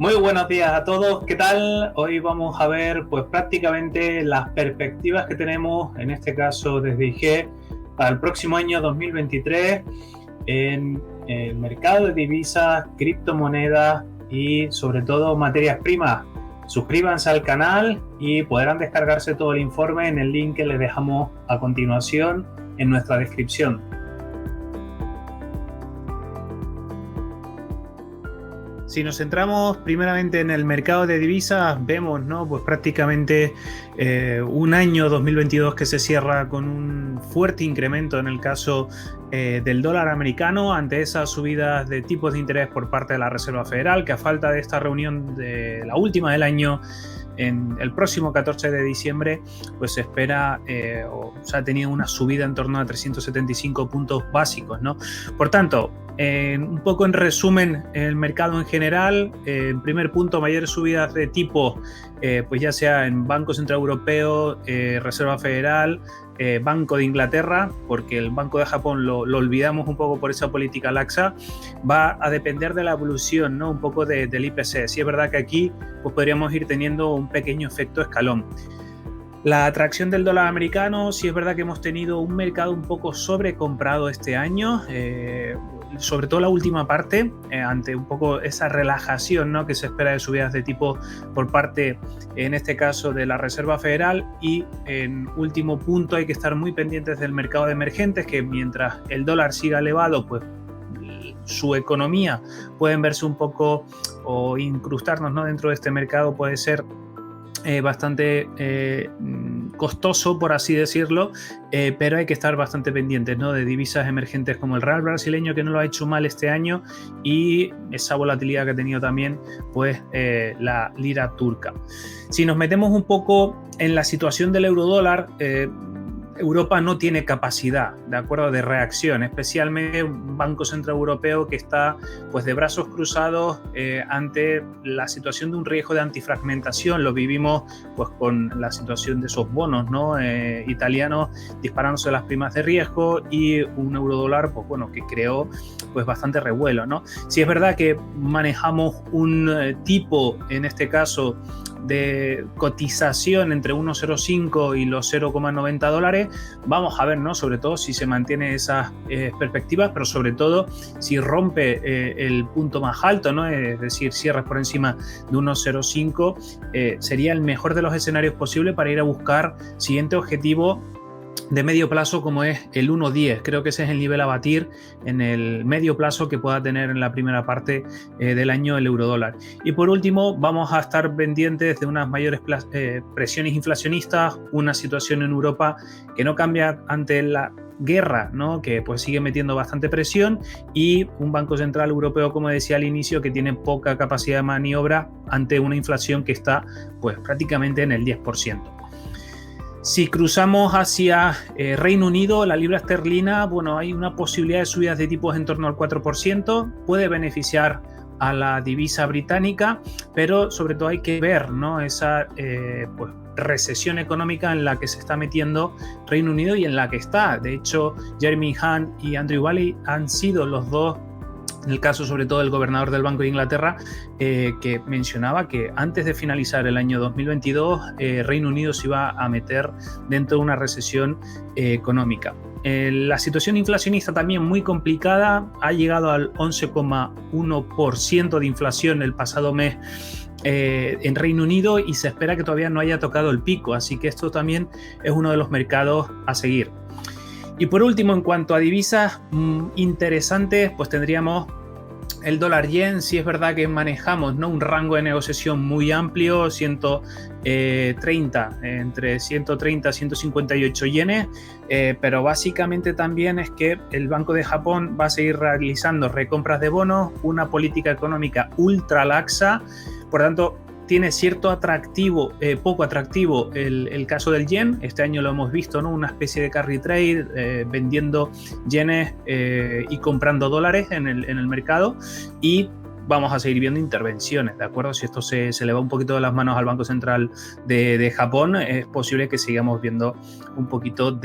Muy buenos días a todos, ¿qué tal? Hoy vamos a ver pues prácticamente las perspectivas que tenemos, en este caso desde IG, para el próximo año 2023 en el mercado de divisas, criptomonedas y sobre todo materias primas. Suscríbanse al canal y podrán descargarse todo el informe en el link que les dejamos a continuación en nuestra descripción. Si nos centramos primeramente en el mercado de divisas, vemos, ¿no? Pues prácticamente un año 2022 que se cierra con un fuerte incremento en el caso del dólar americano ante esas subidas de tipos de interés por parte de la Reserva Federal, que a falta de esta reunión de la última del año, en el próximo 14 de diciembre, pues se espera o se ha tenido una subida en torno a 375 puntos básicos, ¿no? Por tanto, un poco en resumen, el mercado en general, en primer punto, mayores subidas de tipo, pues ya sea en Banco Central Europeo, Reserva Federal, Banco de Inglaterra, porque el Banco de Japón lo olvidamos un poco por esa política laxa, va a depender de la evolución, ¿no? Un poco del IPC. Sí es verdad que aquí pues podríamos ir teniendo un pequeño efecto escalón. La atracción del dólar americano, sí es verdad que hemos tenido un mercado un poco sobrecomprado este año, sobre todo la última parte, ante un poco esa relajación, ¿no? Que se espera de subidas de tipo por parte, en este caso, de la Reserva Federal. Y en último punto hay que estar muy pendientes del mercado de emergentes, que mientras el dólar siga elevado, pues su economía pueden verse un poco o incrustarnos, ¿no? Dentro de este mercado puede ser bastante costoso, por así decirlo, pero hay que estar bastante pendientes, ¿no? De divisas emergentes como el real brasileño, que no lo ha hecho mal este año, y esa volatilidad que ha tenido también pues la lira turca. Si nos metemos un poco en la situación del eurodólar, Europa no tiene capacidad, ¿de acuerdo?, de reacción, especialmente un Banco Central Europeo que está pues de brazos cruzados ante la situación de un riesgo de antifragmentación. Lo vivimos pues con la situación de esos bonos, ¿no? Italianos disparándose las primas de riesgo, y un eurodólar pues bueno, que creó pues bastante revuelo, ¿no? Si es verdad que manejamos un tipo, en este caso, de cotización entre 1,05 y los 0,90 dólares, vamos a ver, ¿no? Sobre todo si se mantiene esas perspectivas, pero sobre todo si rompe el punto más alto, ¿no? Es decir, cierres por encima de 1,05, sería el mejor de los escenarios posibles para ir a buscar siguiente objetivo de medio plazo, como es el 1,10. Creo que ese es el nivel a batir en el medio plazo que pueda tener en la primera parte del año el eurodólar. Y por último, vamos a estar pendientes de unas mayores presiones inflacionistas, una situación en Europa que no cambia ante la guerra, ¿no? Que pues sigue metiendo bastante presión, y un Banco Central Europeo, como decía al inicio, que tiene poca capacidad de maniobra ante una inflación que está pues prácticamente en el 10%. Si cruzamos hacia Reino Unido, la libra esterlina, bueno, hay una posibilidad de subidas de tipos en torno al 4%, puede beneficiar a la divisa británica, pero sobre todo hay que ver, ¿no? Esa pues recesión económica en la que se está metiendo Reino Unido y en la que está. De hecho, Jeremy Hunt y Andrew Bailey han sido los dos, en el caso sobre todo del gobernador del Banco de Inglaterra, que mencionaba que antes de finalizar el año 2022 Reino Unido se iba a meter dentro de una recesión económica. La situación inflacionista también muy complicada, ha llegado al 11,1% de inflación el pasado mes en Reino Unido, y se espera que todavía no haya tocado el pico, así que esto también es uno de los mercados a seguir. Y por último, en cuanto a divisas interesantes, pues tendríamos el dólar yen. Sí es verdad que manejamos, ¿no?, un rango de negociación muy amplio, entre 130 y 158 yenes, pero básicamente también es que el Banco de Japón va a seguir realizando recompras de bonos, una política económica ultra laxa, por tanto tiene cierto atractivo, poco atractivo el caso del yen. Este año lo hemos visto, ¿no? Una especie de carry trade, vendiendo yenes y comprando dólares en el mercado, y vamos a seguir viendo intervenciones, ¿de acuerdo? Si esto se le va un poquito de las manos al Banco Central de Japón, es posible que sigamos viendo un poquito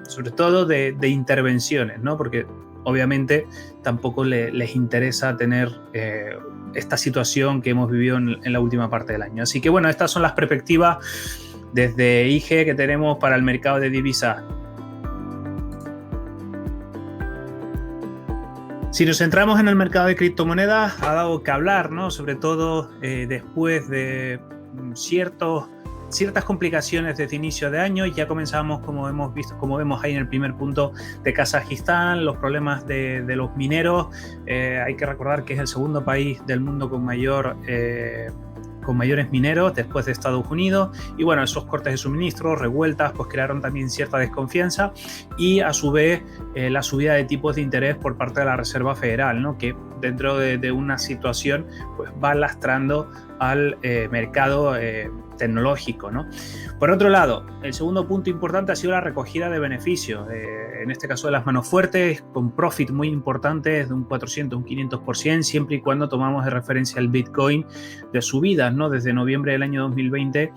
sobre todo de intervenciones, ¿no? Porque obviamente tampoco les interesa tener esta situación que hemos vivido en la última parte del año. Así que bueno, estas son las perspectivas desde IG que tenemos para el mercado de divisas. Si nos centramos en el mercado de criptomonedas, ha dado que hablar, ¿no? Sobre todo después de ciertas complicaciones desde inicio de año. Ya comenzamos, como vemos ahí en el primer punto, de Kazajistán, los problemas de los mineros. Hay que recordar que es el segundo país del mundo con mayores mineros después de Estados Unidos, y bueno, esos cortes de suministro, revueltas, pues crearon también cierta desconfianza, y a su vez la subida de tipos de interés por parte de la Reserva Federal, ¿no? Que dentro de una situación pues va lastrando al mercado tecnológico, ¿no? Por otro lado, el segundo punto importante ha sido la recogida de beneficios, en este caso de las manos fuertes, con profit muy importantes de un 400, un 500%, siempre y cuando tomamos de referencia el Bitcoin de subidas, ¿no? Desde noviembre del año 2020,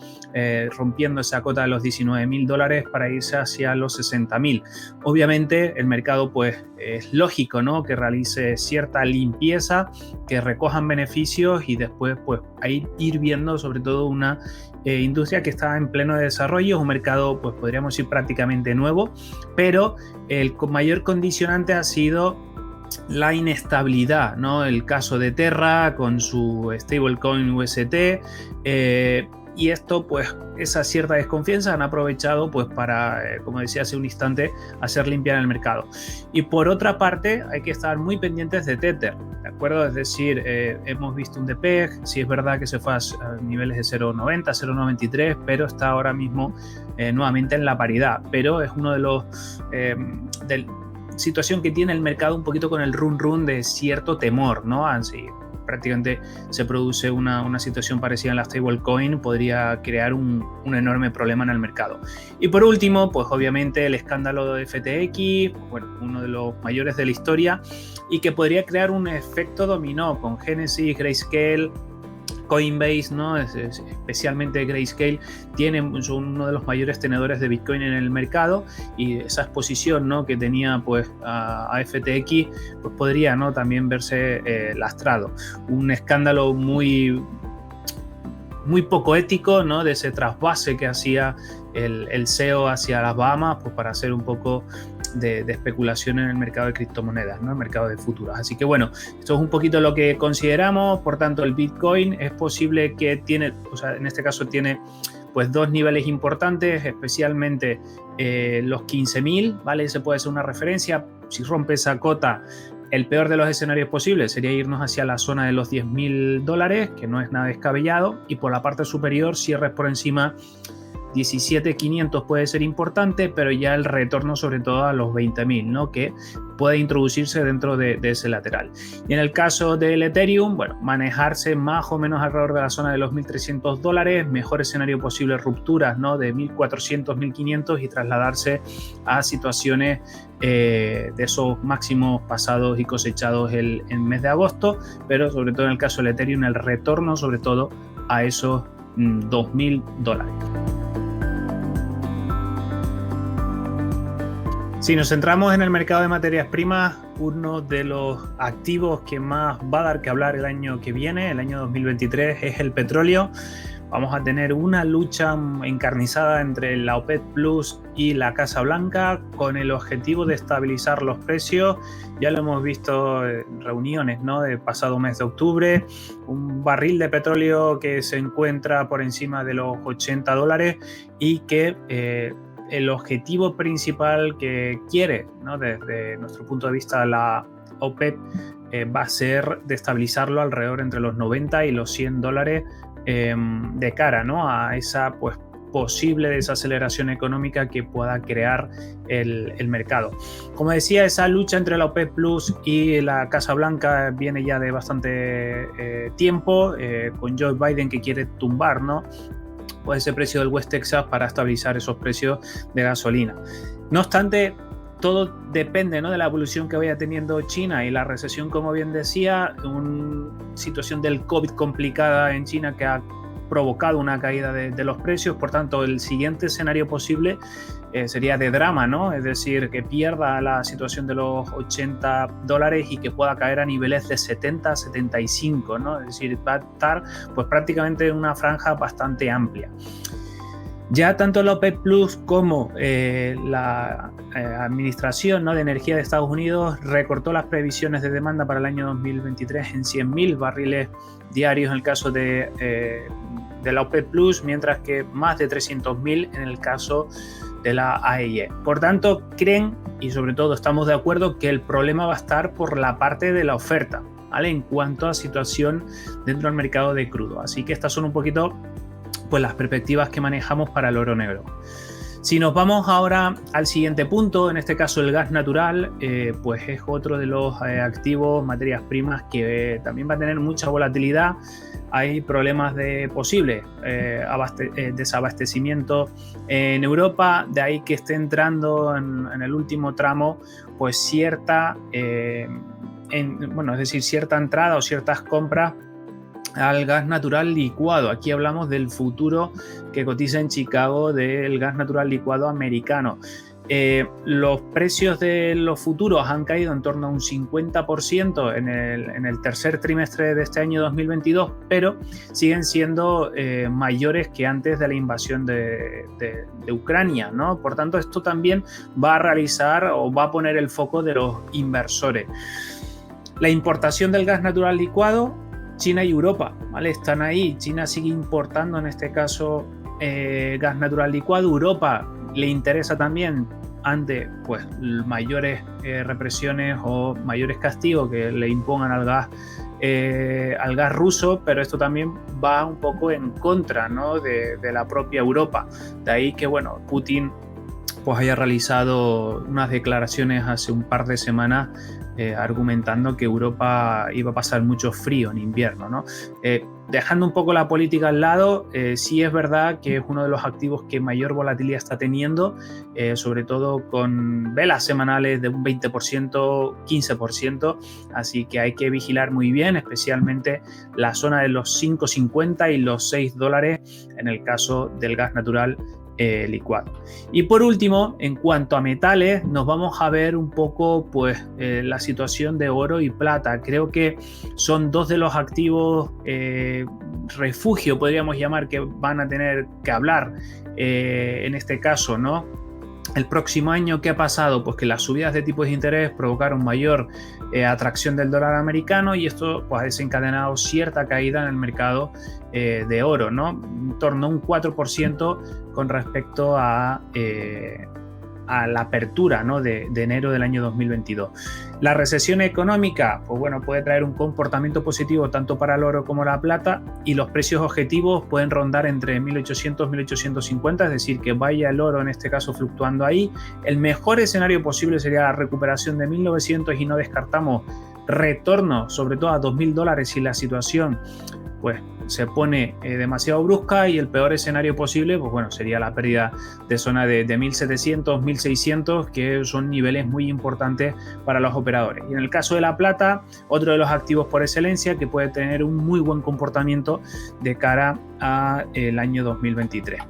rompiendo esa cota de los $19.000 para irse hacia los 60.000. Obviamente el mercado pues es lógico, ¿no? Que realice cierta limpieza, que recojan beneficios y después pues ir viendo sobre todo una industria que está en pleno desarrollo, es un mercado pues podríamos decir prácticamente nuevo, pero el mayor condicionante ha sido la inestabilidad, ¿no? El caso de Terra con su stablecoin UST, y esto pues esa cierta desconfianza han aprovechado pues para, como decía hace un instante, hacer limpiar el mercado. Y por otra parte hay que estar muy pendientes de Tether, ¿de acuerdo? Es decir, hemos visto un DPEG, sí es verdad que se fue a niveles de 0.90, 0.93, pero está ahora mismo nuevamente en la paridad, pero es uno de los situación que tiene el mercado un poquito con el run de cierto temor, ¿no? Así prácticamente se produce una situación parecida en la stablecoin, podría crear un enorme problema en el mercado. Y por último, pues obviamente el escándalo de FTX, bueno, uno de los mayores de la historia, y que podría crear un efecto dominó con Genesis, Grayscale, Coinbase, ¿no? Especialmente Grayscale, son uno de los mayores tenedores de Bitcoin en el mercado, y esa exposición, ¿no? Que tenía pues a FTX pues podría, ¿no? También verse lastrado. Un escándalo muy poco ético, ¿no? De ese trasvase que hacía el CEO hacia las Bahamas pues para hacer un poco de especulación en el mercado de criptomonedas, ¿no? El mercado de futuros. Así que bueno, esto es un poquito lo que consideramos. Por tanto, el Bitcoin es posible que tiene, o sea, en este caso tiene pues dos niveles importantes, especialmente los 15.000, ¿vale? Ese puede ser una referencia. Si rompe esa cota, el peor de los escenarios posibles sería irnos hacia la zona de los $10.000, que no es nada descabellado, y por la parte superior, cierres por encima 17.500 puede ser importante, pero ya el retorno sobre todo a los 20.000, ¿no? Que puede introducirse dentro de ese lateral. Y en el caso del Ethereum, bueno, manejarse más o menos alrededor de la zona de los $1.300, mejor escenario posible rupturas, ¿no? De 1.400, 1.500 y trasladarse a situaciones de esos máximos pasados y cosechados el mes de agosto, pero sobre todo en el caso del Ethereum el retorno sobre todo a esos $2.000. Si nos centramos en el mercado de materias primas, uno de los activos que más va a dar que hablar el año que viene, el año 2023, es el petróleo. Vamos a tener una lucha encarnizada entre la OPEP Plus y la Casa Blanca con el objetivo de estabilizar los precios. Ya lo hemos visto en reuniones, ¿no? Del pasado mes de octubre, un barril de petróleo que se encuentra por encima de los $80 y que el objetivo principal que quiere, ¿no? Desde nuestro punto de vista la OPEP va a ser de estabilizarlo alrededor entre los 90 y los $100 de cara, ¿no? A esa pues posible desaceleración económica que pueda crear el mercado. Como decía, esa lucha entre la OPEP Plus y la Casa Blanca viene ya de bastante tiempo, con Joe Biden que quiere tumbar, ¿no? Pues ese precio del West Texas para estabilizar esos precios de gasolina. No obstante, todo depende, ¿no? De la evolución que vaya teniendo China y la recesión, como bien decía, una situación del COVID complicada en China que ha provocado una caída de los precios. Por tanto, el siguiente escenario posible sería de drama, ¿no? Es decir, que pierda la situación de los $80 y que pueda caer a niveles de 70, 75, ¿no? Es decir, va a estar pues prácticamente en una franja bastante amplia. Ya tanto la OPEP Plus como la Administración, ¿no?, de Energía de Estados Unidos recortó las previsiones de demanda para el año 2023 en 100.000 barriles diarios en el caso de la OPEP Plus, mientras que más de 300.000 en el caso de la AEE. Por tanto, creen, y sobre todo estamos de acuerdo, que el problema va a estar por la parte de la oferta, ¿vale?, en cuanto a situación dentro del mercado de crudo. Así que estas son un poquito pues las perspectivas que manejamos para el oro negro. Si nos vamos ahora al siguiente punto, en este caso el gas natural, pues es otro de los activos, materias primas que también va a tener mucha volatilidad. Hay problemas de posible desabastecimiento en Europa, de ahí que esté entrando en el último tramo pues cierta entrada o ciertas compras al gas natural licuado. Aquí hablamos del futuro que cotiza en Chicago del gas natural licuado americano. Los precios de los futuros han caído en torno a un 50% en el tercer trimestre de este año 2022, pero siguen siendo mayores que antes de la invasión de Ucrania, ¿no? Por tanto, esto también va a realizar o va a poner el foco de los inversores. La importación del gas natural licuado, China y Europa, ¿vale?, están ahí. China sigue importando en este caso gas natural licuado. Europa le interesa también ante pues mayores represiones o mayores castigos que le impongan al gas ruso, pero esto también va un poco en contra, ¿no?, de la propia Europa. De ahí que bueno, Putin pues haya realizado unas declaraciones hace un par de semanas argumentando que Europa iba a pasar mucho frío en invierno, ¿no? Dejando un poco la política al lado, sí es verdad que es uno de los activos que mayor volatilidad está teniendo, sobre todo con velas semanales de un 20%, 15%, así que hay que vigilar muy bien, especialmente la zona de los 5,50 y los $6 en el caso del gas natural licuado. Y por último, en cuanto a metales, nos vamos a ver un poco pues la situación de oro y plata. Creo que son dos de los activos refugio, podríamos llamar, que van a tener que hablar en este caso, ¿no? El próximo año, ¿qué ha pasado? Pues que las subidas de tipos de interés provocaron mayor atracción del dólar americano y esto pues, ha desencadenado cierta caída en el mercado de oro, ¿no? En torno a un 4% con respecto a la apertura, ¿no?, de enero del año 2022. La recesión económica, pues bueno, puede traer un comportamiento positivo tanto para el oro como la plata y los precios objetivos pueden rondar entre 1.800 y 1.850, es decir, que vaya el oro en este caso fluctuando ahí. El mejor escenario posible sería la recuperación de 1.900 y no descartamos retorno, sobre todo a $2.000 si la situación pues se pone demasiado brusca, y el peor escenario posible pues bueno, sería la pérdida de zona de 1.700, 1.600, que son niveles muy importantes para los operadores. Y en el caso de la plata, otro de los activos por excelencia que puede tener un muy buen comportamiento de cara al año 2023.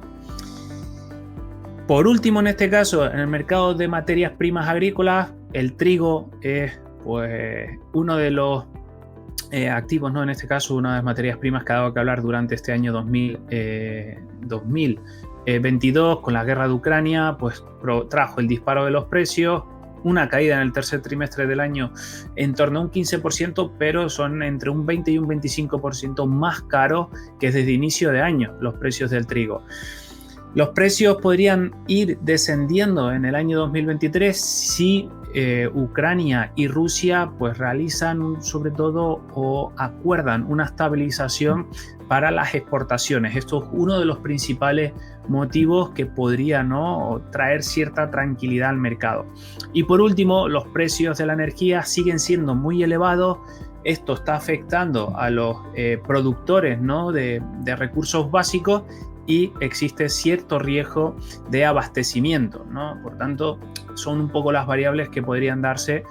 Por último, en este caso, en el mercado de materias primas agrícolas, el trigo es pues uno de los activos, ¿no? En este caso, una de las materias primas que ha dado que hablar durante este año 2022, con la guerra de Ucrania, pues trajo el disparo de los precios, una caída en el tercer trimestre del año en torno a un 15%, pero son entre un 20 y un 25% más caros que desde inicio de año los precios del trigo. Los precios podrían ir descendiendo en el año 2023 si Ucrania y Rusia pues realizan sobre todo o acuerdan una estabilización para las exportaciones. Esto es uno de los principales motivos que podría, ¿no?, traer cierta tranquilidad al mercado. Y por último, los precios de la energía siguen siendo muy elevados. Esto está afectando a los productores, ¿no?, de recursos básicos, y existe cierto riesgo de abastecimiento, ¿no? Por tanto, son un poco las variables que podrían darse,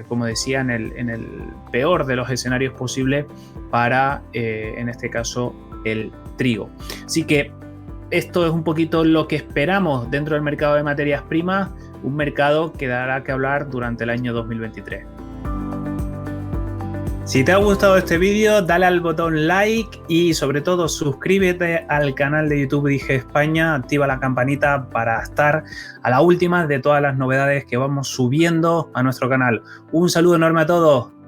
como decía, en el peor de los escenarios posibles para, en este caso, el trigo. Así que esto es un poquito lo que esperamos dentro del mercado de materias primas, un mercado que dará que hablar durante el año 2023. Si te ha gustado este vídeo, dale al botón like y sobre todo suscríbete al canal de YouTube Digi España, activa la campanita para estar a la última de todas las novedades que vamos subiendo a nuestro canal. Un saludo enorme a todos.